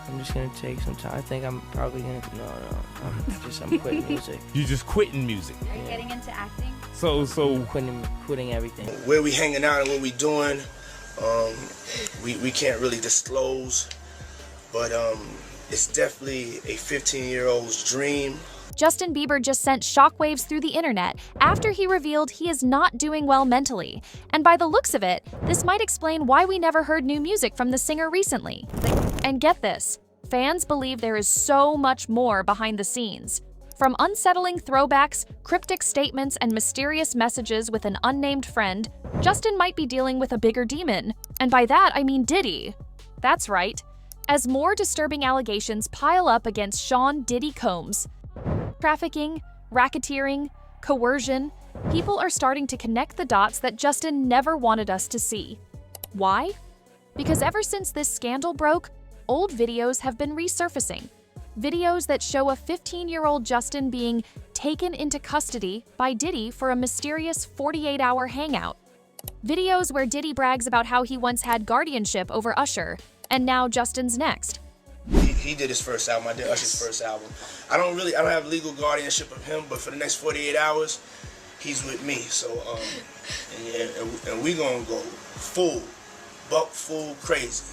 I'm just gonna take some time. I think I'm probably gonna, I'm quitting music. You just quitting music? Are you getting into acting? So quitting everything. Where we hanging out and what we doing, we can't really disclose, but it's definitely a 15-year-old's dream. Justin Bieber just sent shockwaves through the internet after he revealed he is not doing well mentally. And by the looks of it, this might explain why we never heard new music from the singer recently. And get this, fans believe there is so much more behind the scenes. From unsettling throwbacks, cryptic statements, and mysterious messages with an unnamed friend, Justin might be dealing with a bigger demon. And by that, I mean Diddy. That's right. As more disturbing allegations pile up against Sean Diddy Combs, trafficking, racketeering, coercion, people are starting to connect the dots that Justin never wanted us to see. Why? Because ever since this scandal broke, old videos have been resurfacing. Videos that show a 15-year-old Justin being taken into custody by Diddy for a mysterious 48-hour hangout. Videos where Diddy brags about how he once had guardianship over Usher, and now Justin's next. He did his first album, I did Usher's first album. I don't have legal guardianship of him, but for the next 48 hours, he's with me. So, and we gonna go full crazy.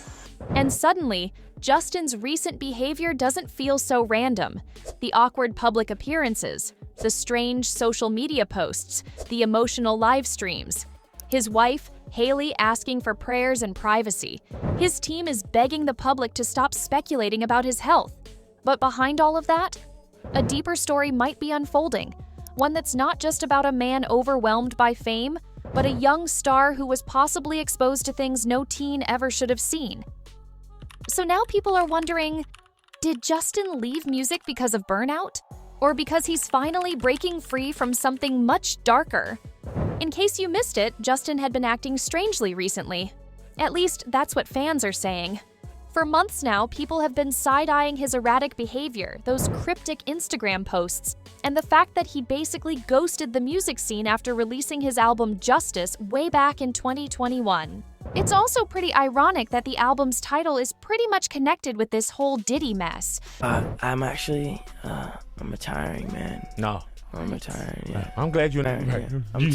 And suddenly, Justin's recent behavior doesn't feel so random. The awkward public appearances, the strange social media posts, the emotional live streams. His wife, Haley, asking for prayers and privacy. His team is begging the public to stop speculating about his health. But behind all of that, a deeper story might be unfolding. One that's not just about a man overwhelmed by fame, but a young star who was possibly exposed to things no teen ever should have seen. So now people are wondering, did Justin leave music because of burnout? Or because he's finally breaking free from something much darker? In case you missed it, Justin had been acting strangely recently. At least, that's what fans are saying. For months now, people have been side-eyeing his erratic behavior, those cryptic Instagram posts, and the fact that he basically ghosted the music scene after releasing his album Justice way back in 2021. It's also pretty ironic that the album's title is pretty much connected with this whole Diddy mess. I'm retiring, man. No. I'm retiring, yeah. I'm glad you're not. I'm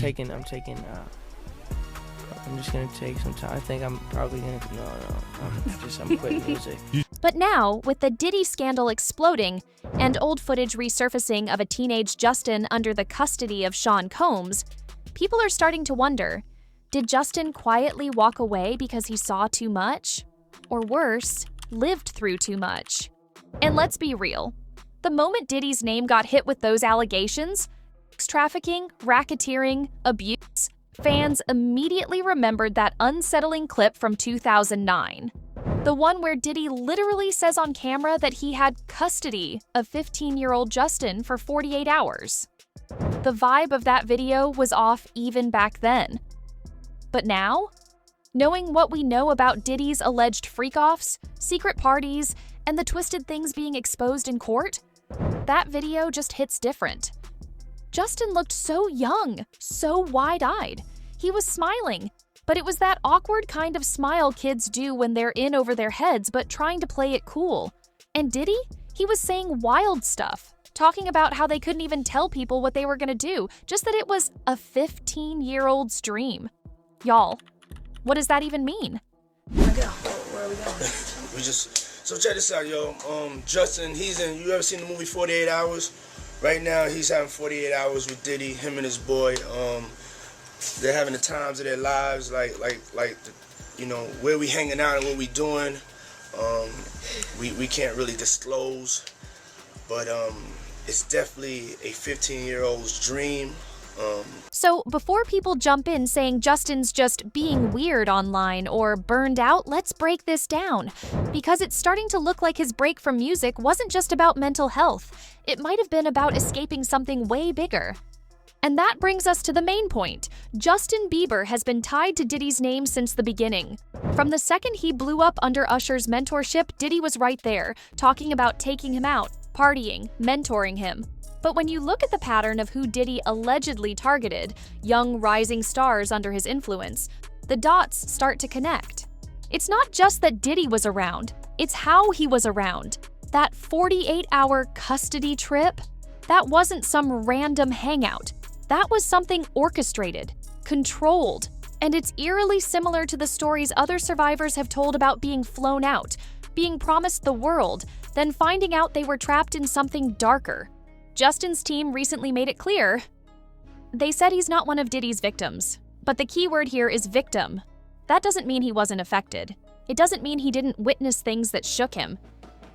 just gonna take some time. I think I'm probably gonna, I'm quitting music. But now, with the Diddy scandal exploding and old footage resurfacing of a teenage Justin under the custody of Sean Combs, people are starting to wonder, did Justin quietly walk away because he saw too much? Or worse, lived through too much? And let's be real. The moment Diddy's name got hit with those allegations, sex trafficking, racketeering, abuse, fans immediately remembered that unsettling clip from 2009. The one where Diddy literally says on camera that he had custody of 15-year-old Justin for 48 hours. The vibe of that video was off even back then. But now, knowing what we know about Diddy's alleged freak-offs, secret parties, and the twisted things being exposed in court, that video just hits different. Justin looked so young, so wide-eyed. He was smiling, but it was that awkward kind of smile kids do when they're in over their heads but trying to play it cool. And Diddy? He was saying wild stuff, talking about how they couldn't even tell people what they were gonna do, just that it was a 15-year-old's dream. Y'all, what does that even mean? Where are we going? So check this out, yo. Justin, you ever seen the movie 48 Hours? Right now, he's having 48 hours with Diddy, him and his boy. They're having the times of their lives, like where we hanging out and what we doing. We can't really disclose, but it's definitely a 15-year-old's dream. So before people jump in saying Justin's just being weird online or burned out, let's break this down. Because it's starting to look like his break from music wasn't just about mental health. It might have been about escaping something way bigger. And that brings us to the main point. Justin Bieber has been tied to Diddy's name since the beginning. From the second he blew up under Usher's mentorship, Diddy was right there, talking about taking him out, partying, mentoring him. But when you look at the pattern of who Diddy allegedly targeted, young rising stars under his influence, the dots start to connect. It's not just that Diddy was around, it's how he was around. That 48-hour custody trip? That wasn't some random hangout. That was something orchestrated, controlled, and it's eerily similar to the stories other survivors have told about being flown out, being promised the world, then finding out they were trapped in something darker. Justin's team recently made it clear. They said he's not one of Diddy's victims, but the key word here is victim. That doesn't mean he wasn't affected. It doesn't mean he didn't witness things that shook him.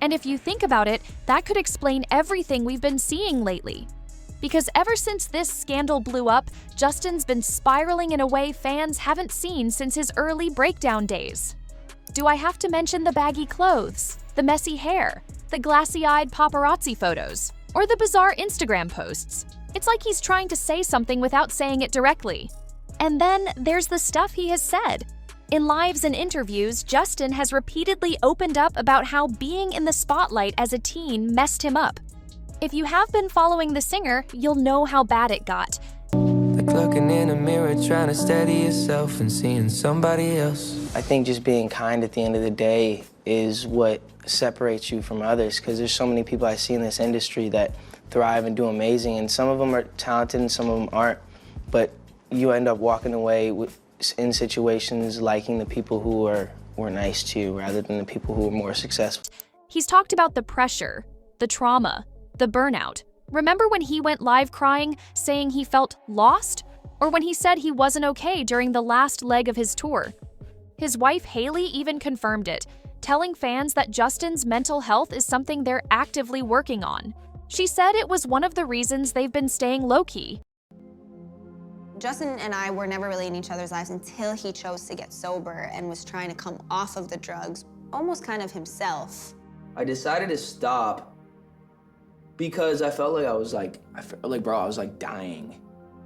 And if you think about it, that could explain everything we've been seeing lately. Because ever since this scandal blew up, Justin's been spiraling in a way fans haven't seen since his early breakdown days. Do I have to mention the baggy clothes, the messy hair, the glassy-eyed paparazzi photos, or the bizarre Instagram posts? It's like he's trying to say something without saying it directly. And then there's the stuff he has said. In lives and interviews, Justin has repeatedly opened up about how being in the spotlight as a teen messed him up. If you have been following the singer, you'll know how bad it got. Like looking in a mirror, trying to steady yourself and seeing somebody else. I think just being kind at the end of the day is what separates you from others, because there's so many people I see in this industry that thrive and do amazing, and some of them are talented and some of them aren't, but you end up walking away in situations liking the people who were nice to you rather than the people who were more successful. He's talked about the pressure, the trauma, the burnout. Remember when he went live crying, saying he felt lost? Or when he said he wasn't okay during the last leg of his tour? His wife Haley even confirmed it, telling fans that Justin's mental health is something they're actively working on. She said it was one of the reasons they've been staying low-key. Justin and I were never really in each other's lives until he chose to get sober and was trying to come off of the drugs, almost kind of himself. I decided to stop because I felt like I was dying.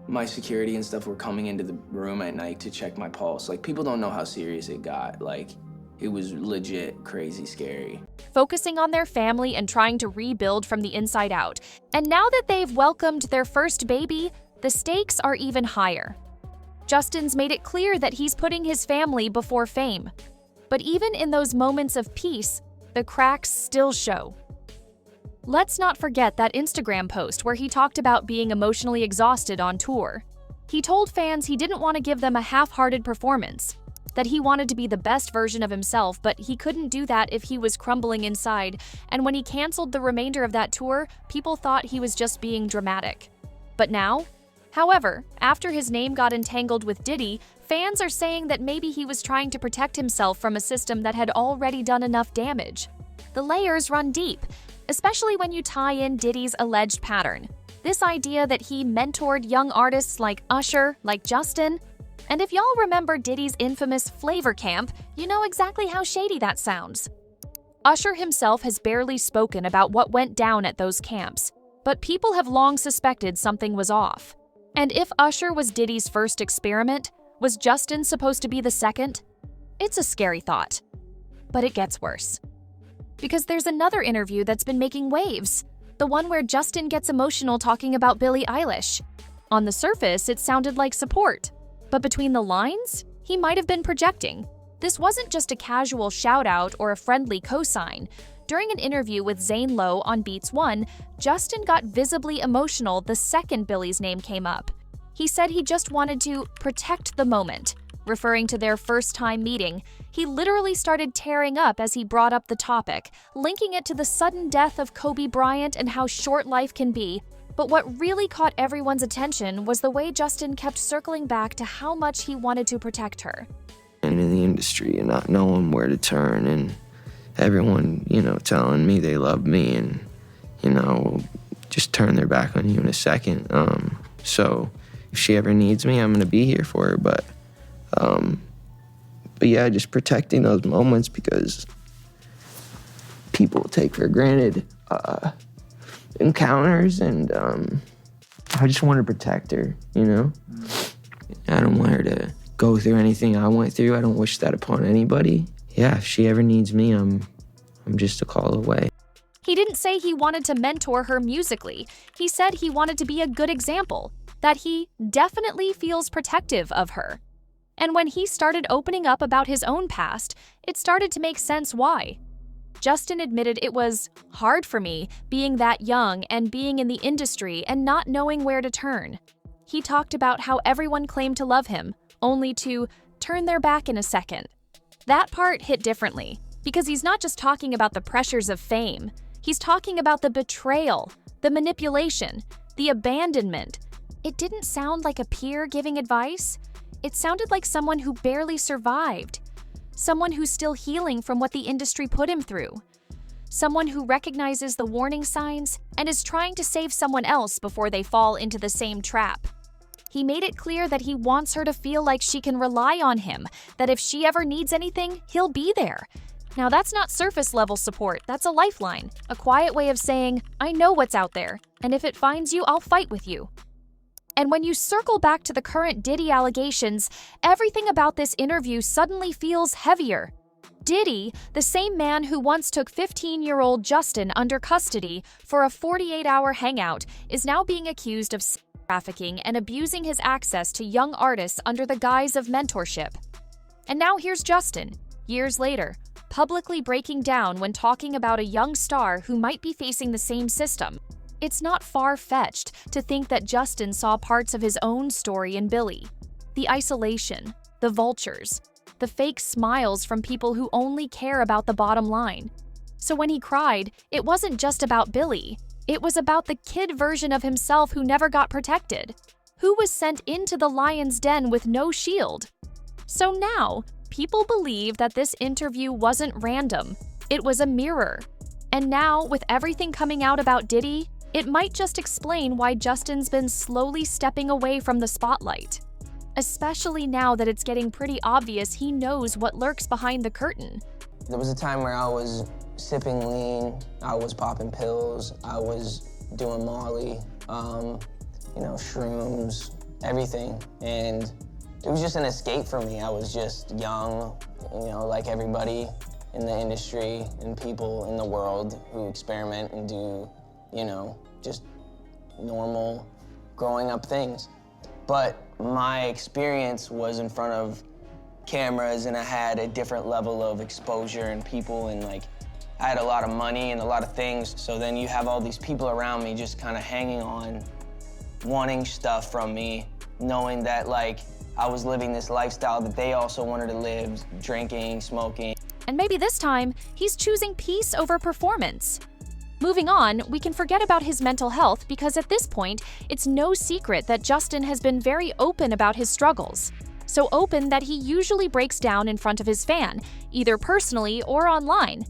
My security and stuff were coming into the room at night to check my pulse. Like, people don't know how serious it got. Like, it was legit crazy scary. Focusing on their family and trying to rebuild from the inside out. And now that they've welcomed their first baby, the stakes are even higher. Justin's made it clear that he's putting his family before fame. But even in those moments of peace, the cracks still show. Let's not forget that Instagram post where he talked about being emotionally exhausted on tour. He told fans he didn't want to give them a half-hearted performance, that he wanted to be the best version of himself, but he couldn't do that if he was crumbling inside, and when he canceled the remainder of that tour, people thought he was just being dramatic. But now? However, after his name got entangled with Diddy, fans are saying that maybe he was trying to protect himself from a system that had already done enough damage. The layers run deep, especially when you tie in Diddy's alleged pattern. This idea that he mentored young artists like Usher, like Justin. And if y'all remember Diddy's infamous Flavor Camp, you know exactly how shady that sounds. Usher himself has barely spoken about what went down at those camps, but people have long suspected something was off. And if Usher was Diddy's first experiment, was Justin supposed to be the second? It's a scary thought. But it gets worse. Because there's another interview that's been making waves, the one where Justin gets emotional talking about Billie Eilish. On the surface, it sounded like support, but between the lines, he might have been projecting. This wasn't just a casual shout-out or a friendly cosign. During an interview with Zane Lowe on Beats One, Justin got visibly emotional the second Billie's name came up. He said he just wanted to protect the moment. Referring to their first-time meeting, he literally started tearing up as he brought up the topic, linking it to the sudden death of Kobe Bryant and how short life can be. But what really caught everyone's attention was the way Justin kept circling back to how much he wanted to protect her. And in the industry and not knowing where to turn, and everyone, telling me they love me and, just turn their back on you in a second. So if she ever needs me, I'm gonna be here for her, but yeah, just protecting those moments because people take for granted encounters, and I just want to protect her, I don't want her to go through anything I went through. I don't wish that upon anybody. Yeah, if she ever needs me, I'm just a call away. He didn't say he wanted to mentor her musically. He said he wanted to be a good example, that he definitely feels protective of her. And when he started opening up about his own past, it started to make sense why. Justin admitted it was hard for me being that young and being in the industry and not knowing where to turn. He talked about how everyone claimed to love him, only to turn their back in a second. That part hit differently, because he's not just talking about the pressures of fame. He's talking about the betrayal, the manipulation, the abandonment. It didn't sound like a peer giving advice. It sounded like someone who barely survived. Someone who's still healing from what the industry put him through. Someone who recognizes the warning signs and is trying to save someone else before they fall into the same trap. He made it clear that he wants her to feel like she can rely on him, that if she ever needs anything, he'll be there. Now that's not surface level support, that's a lifeline, a quiet way of saying, I know what's out there, and if it finds you, I'll fight with you. And when you circle back to the current Diddy allegations, everything about this interview suddenly feels heavier. Diddy, the same man who once took 15-year-old Justin under custody for a 48-hour hangout, is now being accused of trafficking and abusing his access to young artists under the guise of mentorship. And now here's Justin, years later, publicly breaking down when talking about a young star who might be facing the same system. It's not far-fetched to think that Justin saw parts of his own story in Billy. The isolation, the vultures, the fake smiles from people who only care about the bottom line. So when he cried, it wasn't just about Billy. It was about the kid version of himself who never got protected, who was sent into the lion's den with no shield. So now, people believe that this interview wasn't random. It was a mirror. And now, with everything coming out about Diddy, it might just explain why Justin's been slowly stepping away from the spotlight. Especially now that it's getting pretty obvious he knows what lurks behind the curtain. There was a time where I was sipping lean, I was popping pills, I was doing Molly, shrooms, everything. And it was just an escape for me. I was just young, like everybody in the industry and people in the world who experiment and do, just normal growing up things. But my experience was in front of cameras and I had a different level of exposure and people and I had a lot of money and a lot of things. So then you have all these people around me just kind of hanging on, wanting stuff from me, knowing that I was living this lifestyle that they also wanted to live, drinking, smoking. And maybe this time, he's choosing peace over performance. Moving on, we can forget about his mental health because at this point, it's no secret that Justin has been very open about his struggles. So open that he usually breaks down in front of his fan, either personally or online.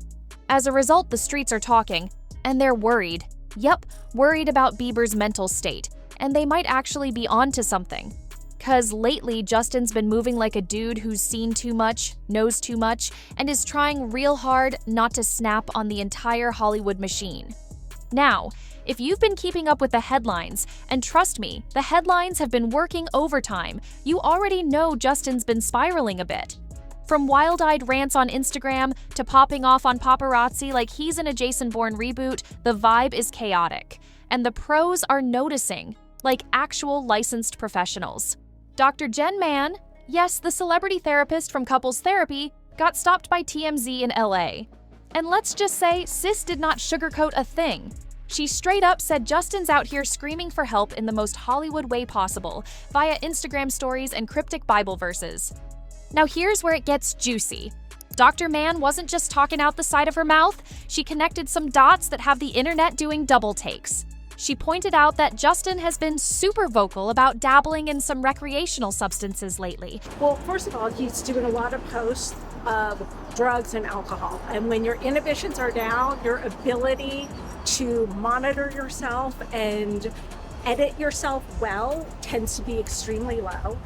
As a result, the streets are talking, and they're worried. Yep, worried about Bieber's mental state, and they might actually be onto something. 'Cause lately, Justin's been moving like a dude who's seen too much, knows too much, and is trying real hard not to snap on the entire Hollywood machine. Now, if you've been keeping up with the headlines, and trust me, the headlines have been working overtime, you already know Justin's been spiraling a bit. From wild-eyed rants on Instagram to popping off on paparazzi like he's in a Jason Bourne reboot, the vibe is chaotic. And the pros are noticing, like actual licensed professionals. Dr. Jen Mann, yes, the celebrity therapist from Couples Therapy, got stopped by TMZ in LA. And let's just say, sis did not sugarcoat a thing. She straight up said Justin's out here screaming for help in the most Hollywood way possible, via Instagram stories and cryptic Bible verses. Now here's where it gets juicy. Dr. Mann wasn't just talking out the side of her mouth, she connected some dots that have the internet doing double takes. She pointed out that Justin has been super vocal about dabbling in some recreational substances lately. Well, first of all, he's doing a lot of posts of drugs and alcohol. And when your inhibitions are down, your ability to monitor yourself and edit yourself well tends to be extremely low.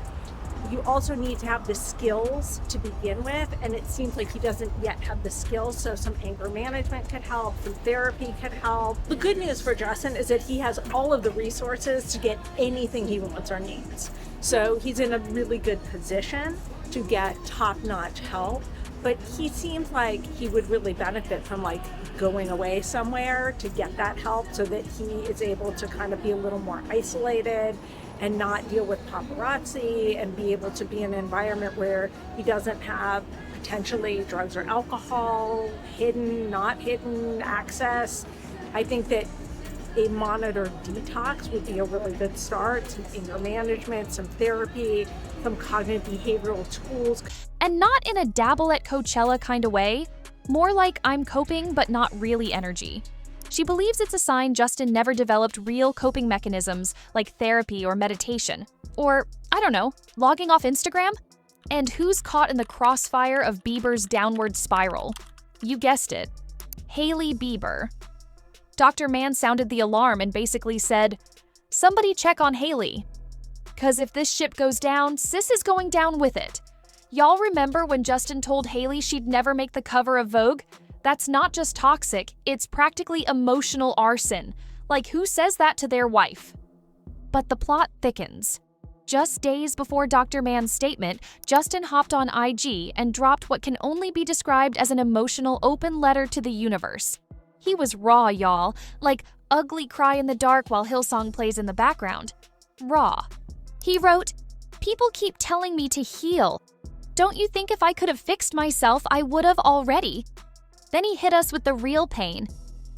You also need to have the skills to begin with, and it seems like he doesn't yet have the skills, so some anger management could help, some therapy could help. The good news for Justin is that he has all of the resources to get anything he wants or needs. So he's in a really good position to get top-notch help, but he seems like he would really benefit from going away somewhere to get that help so that he is able to kind of be a little more isolated and not deal with paparazzi and be able to be in an environment where he doesn't have potentially drugs or alcohol, hidden, not hidden access. I think that a monitored detox would be a really good start. Some anger management, some therapy, some cognitive behavioral tools. And not in a dabble at Coachella kind of way, more like I'm coping but not really energy. She believes it's a sign Justin never developed real coping mechanisms like therapy or meditation. Or, I don't know, logging off Instagram? And who's caught in the crossfire of Bieber's downward spiral? You guessed it, Hailey Bieber. Dr. Mann sounded the alarm and basically said, "Somebody check on Hailey. 'Cause if this ship goes down, sis is going down with it." Y'all remember when Justin told Hailey she'd never make the cover of Vogue? That's not just toxic, it's practically emotional arson. Like, who says that to their wife? But the plot thickens. Just days before Dr. Mann's statement, Justin hopped on IG and dropped what can only be described as an emotional open letter to the universe. He was raw, y'all, like ugly cry in the dark while Hillsong plays in the background. Raw. He wrote, "People keep telling me to heal. Don't you think if I could have fixed myself, I would have already?" Then he hit us with the real pain.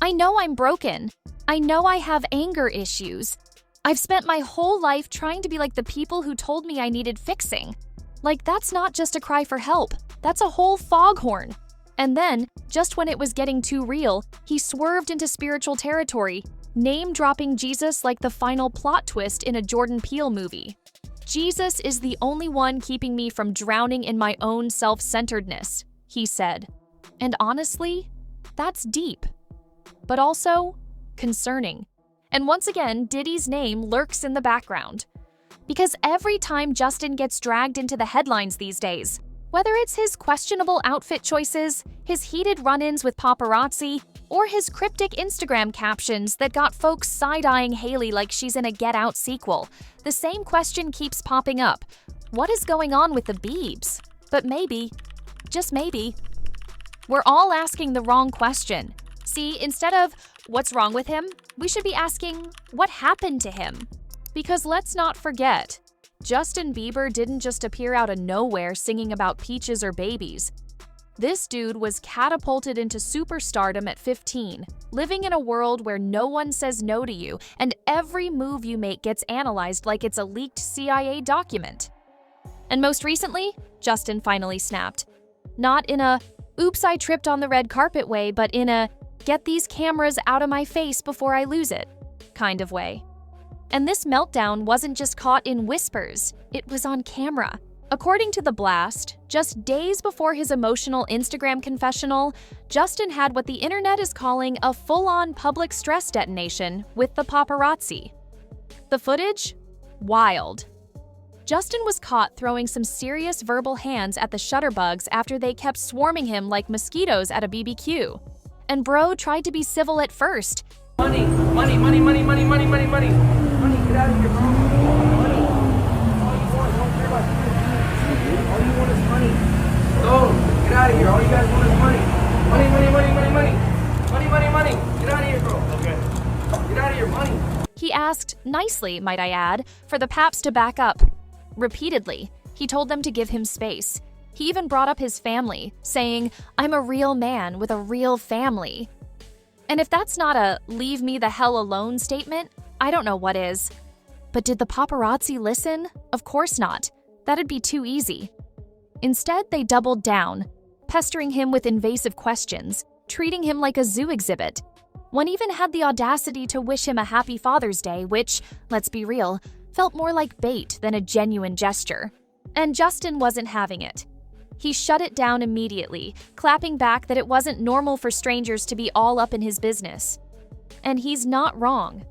"I know I'm broken. I know I have anger issues. I've spent my whole life trying to be like the people who told me I needed fixing. Like, that's not just a cry for help. That's a whole foghorn." And then, just when it was getting too real, he swerved into spiritual territory, name-dropping Jesus like the final plot twist in a Jordan Peele movie. "Jesus is the only one keeping me from drowning in my own self-centeredness," he said. And honestly, that's deep, but also concerning. And once again, Diddy's name lurks in the background. Because every time Justin gets dragged into the headlines these days, whether it's his questionable outfit choices, his heated run-ins with paparazzi, or his cryptic Instagram captions that got folks side-eyeing Hailey like she's in a Get Out sequel, the same question keeps popping up. What is going on with the Biebs? But maybe, just maybe, we're all asking the wrong question. See, instead of, what's wrong with him? We should be asking, what happened to him? Because let's not forget, Justin Bieber didn't just appear out of nowhere singing about peaches or babies. This dude was catapulted into superstardom at 15, living in a world where no one says no to you and every move you make gets analyzed like it's a leaked CIA document. And most recently, Justin finally snapped. Not in a, "Oops, I tripped on the red carpet" way, but in a, "Get these cameras out of my face before I lose it" kind of way. And this meltdown wasn't just caught in whispers, it was on camera. According to The Blast, just days before his emotional Instagram confessional, Justin had what the internet is calling a full-on public stress detonation with the paparazzi. The footage? Wild. Justin was caught throwing some serious verbal hands at the shutterbugs after they kept swarming him like mosquitoes at a BBQ. And bro tried to be civil at first. Money, money, money, money, money, money, money, money. Money, get out of here, bro. Money. All you want, don't care about you. All you want is money. Go, get out of here. All you guys want is money. Money, money, money, money, money. Money, money, money. Get out of here, bro. Okay. Get out of here, money. He asked, nicely might I add, for the Paps to back up. Repeatedly, he told them to give him space. He even brought up his family, saying, "I'm a real man with a real family." And if that's not a "leave me the hell alone" statement, I don't know what is. But did the paparazzi listen? Of course not. That'd be too easy. Instead, they doubled down, pestering him with invasive questions, treating him like a zoo exhibit. One even had the audacity to wish him a happy Father's Day, which, let's be real, felt more like bait than a genuine gesture. And Justin wasn't having it. He shut it down immediately, clapping back that it wasn't normal for strangers to be all up in his business. And he's not wrong.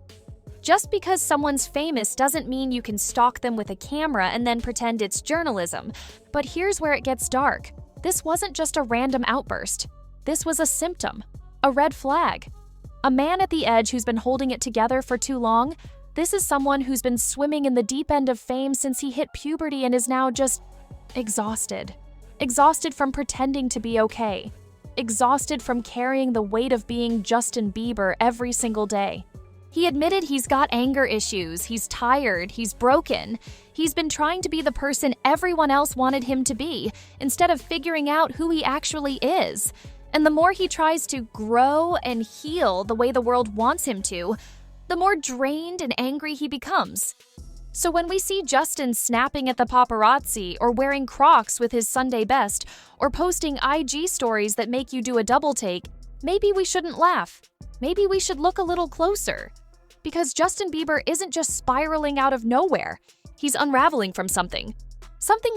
Just because someone's famous doesn't mean you can stalk them with a camera and then pretend it's journalism. But here's where it gets dark. This wasn't just a random outburst. This was a symptom, a red flag. A man at the edge who's been holding it together for too long. This is someone who's been swimming in the deep end of fame since he hit puberty and is now just exhausted. Exhausted from pretending to be okay. Exhausted from carrying the weight of being Justin Bieber every single day. He admitted he's got anger issues, he's tired, he's broken. He's been trying to be the person everyone else wanted him to be, instead of figuring out who he actually is. And the more he tries to grow and heal the way the world wants him to, the more drained and angry he becomes. So when we see Justin snapping at the paparazzi, or wearing Crocs with his Sunday best, or posting IG stories that make you do a double take, maybe we shouldn't laugh. Maybe we should look a little closer. Because Justin Bieber isn't just spiraling out of nowhere. He's unraveling from something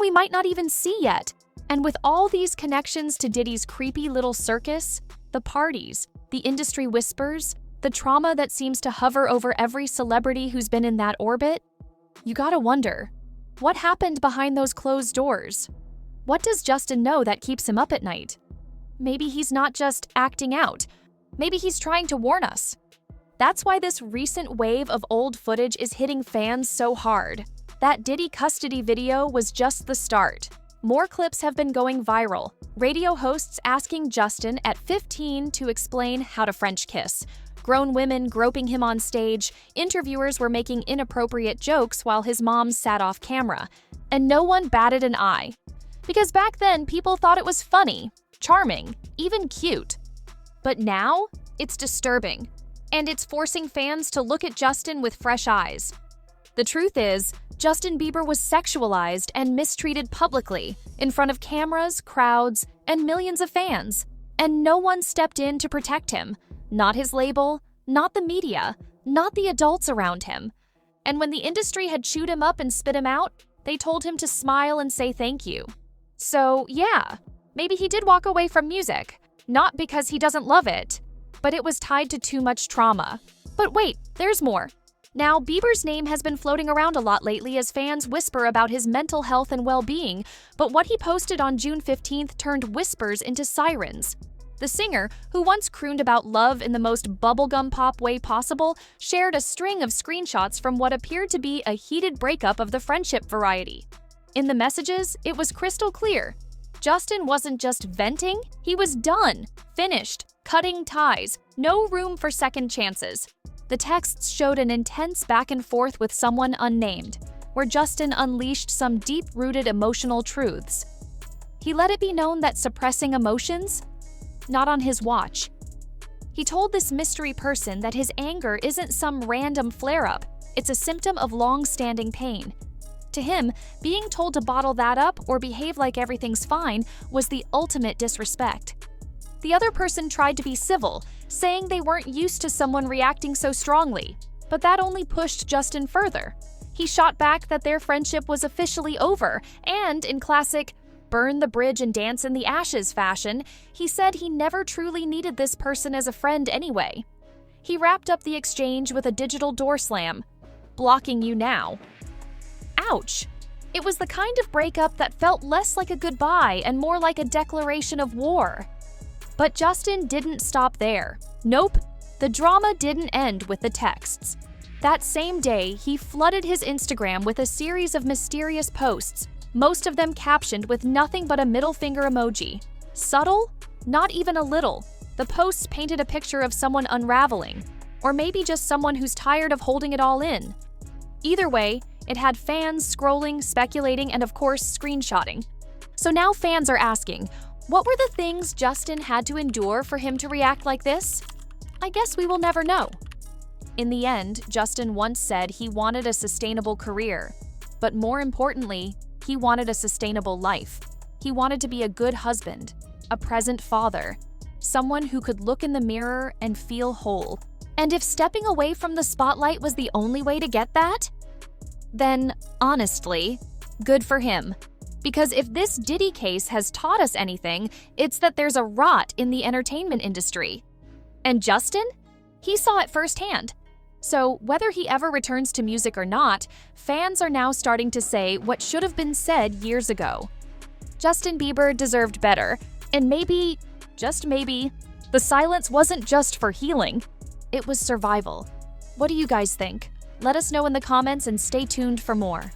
we might not even see yet. And with all these connections to Diddy's creepy little circus, the parties, the industry whispers, the trauma that seems to hover over every celebrity who's been in that orbit, you gotta wonder, what happened behind those closed doors? What does Justin know that keeps him up at night? Maybe he's not just acting out. Maybe he's trying to warn us. That's why this recent wave of old footage is hitting fans so hard. That Diddy custody video was just the start. More clips have been going viral. Radio hosts asking Justin at 15 to explain how to French kiss. Grown women groping him on stage. Interviewers were making inappropriate jokes while his mom sat off camera. And no one batted an eye. Because back then, people thought it was funny, charming, even cute. But now, it's disturbing. And it's forcing fans to look at Justin with fresh eyes. The truth is, Justin Bieber was sexualized and mistreated publicly, in front of cameras, crowds, and millions of fans. And no one stepped in to protect him. Not his label, not the media, not the adults around him. And when the industry had chewed him up and spit him out, they told him to smile and say thank you. So, yeah, maybe he did walk away from music. Not because he doesn't love it, but it was tied to too much trauma. But wait, there's more. Now, Bieber's name has been floating around a lot lately as fans whisper about his mental health and well-being, but what he posted on June 15th turned whispers into sirens. The singer, who once crooned about love in the most bubblegum pop way possible, shared a string of screenshots from what appeared to be a heated breakup of the friendship variety. In the messages, it was crystal clear. Justin wasn't just venting, he was done, finished, cutting ties, no room for second chances. The texts showed an intense back and forth with someone unnamed, where Justin unleashed some deep-rooted emotional truths. He let it be known that suppressing emotions? Not on his watch. He told this mystery person that his anger isn't some random flare-up, it's a symptom of long-standing pain. To him, being told to bottle that up or behave like everything's fine was the ultimate disrespect. The other person tried to be civil, saying they weren't used to someone reacting so strongly, but that only pushed Justin further. He shot back that their friendship was officially over, and in classic burn the bridge and dance in the ashes fashion, he said he never truly needed this person as a friend anyway. He wrapped up the exchange with a digital door slam, blocking you now. Ouch! It was the kind of breakup that felt less like a goodbye and more like a declaration of war. But Justin didn't stop there. Nope, the drama didn't end with the texts. That same day, he flooded his Instagram with a series of mysterious posts, most of them captioned with nothing but a middle finger emoji. Subtle? Not even a little. The posts painted a picture of someone unraveling, or maybe just someone who's tired of holding it all in. Either way, it had fans scrolling, speculating, and of course, screenshotting. So now fans are asking, what were the things Justin had to endure for him to react like this? I guess we will never know. In the end, Justin once said he wanted a sustainable career, but more importantly, he wanted a sustainable life. He wanted to be a good husband, a present father, someone who could look in the mirror and feel whole. And if stepping away from the spotlight was the only way to get that, then, honestly, good for him. Because if this Diddy case has taught us anything, it's that there's a rot in the entertainment industry. And Justin? He saw it firsthand. So whether he ever returns to music or not, fans are now starting to say what should have been said years ago. Justin Bieber deserved better, and maybe, just maybe, the silence wasn't just for healing, it was survival. What do you guys think? Let us know in the comments and stay tuned for more.